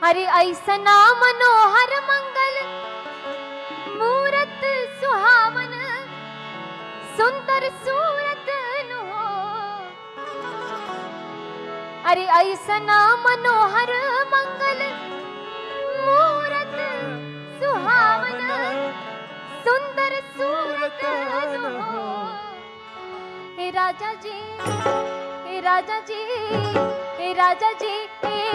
अरे ऐसना मनोहर मंगल मूरत सुहावन सुंदर सूरत नो। अरे ऐसना मनोहर मंगल मूरत सुहावन सुंदर सूरत नो। हे राजा जी, हे राजा जी, हे राजा जी,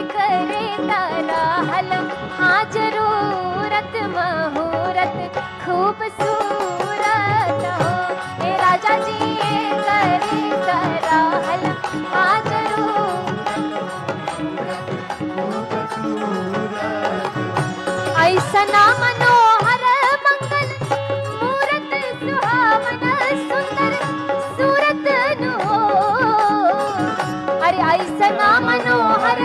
करे तारा हल हाँ जरूरत मुहूर्त खूबसूरत हो। हे राजा जी करे तारा हल हाँ ऐसना मनोहर मंगल मूरत सुहावन सुंदर सूरत नो। अरे ऐसना मनोहर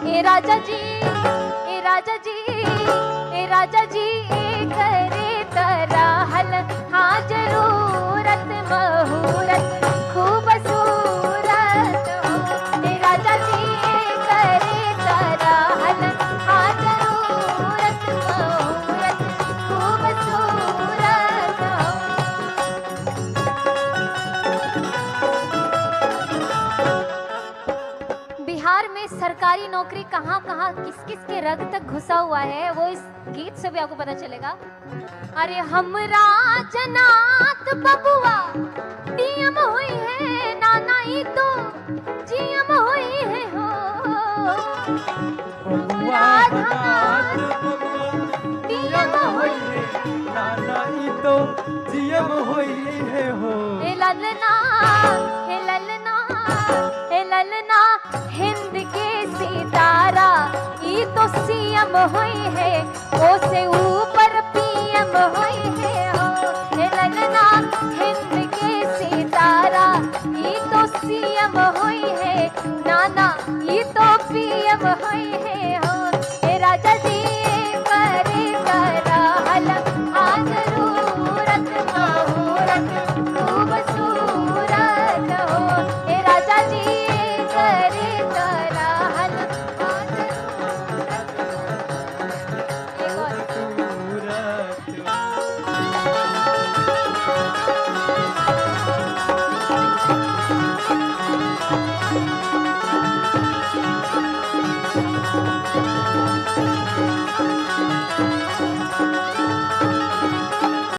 हे राजा जी, हे राजा जी, हे राजा जी, करे तारा हल हाँ जरूरत मुहूर्त खूबसूरत हो। हे राजा जी करे तारा हल हाँ जरूरत मुहूर्त खूबसूरत हो। बिहार में सरकारी नौकरी कहाँ कहाँ किस किस के रग तक घुसा हुआ है वो इस गीत से भी आपको पता चलेगा। अरे हमरा जनात बबुआ डीएम हुई है नाना ही तो जीएम हुई है हो। हमरा जनात डीएम हुई है नाना ही तो जीएम हुई है हो। हे ललना, हे ललना, हे ललना हिंद के सितारा ये तो सीएम हुई है ओ से ऊपर पीएम हुई है हो। हे ललना हिंद के सितारा ये तो सीएम हुई है नाना ये तो पीएम हुई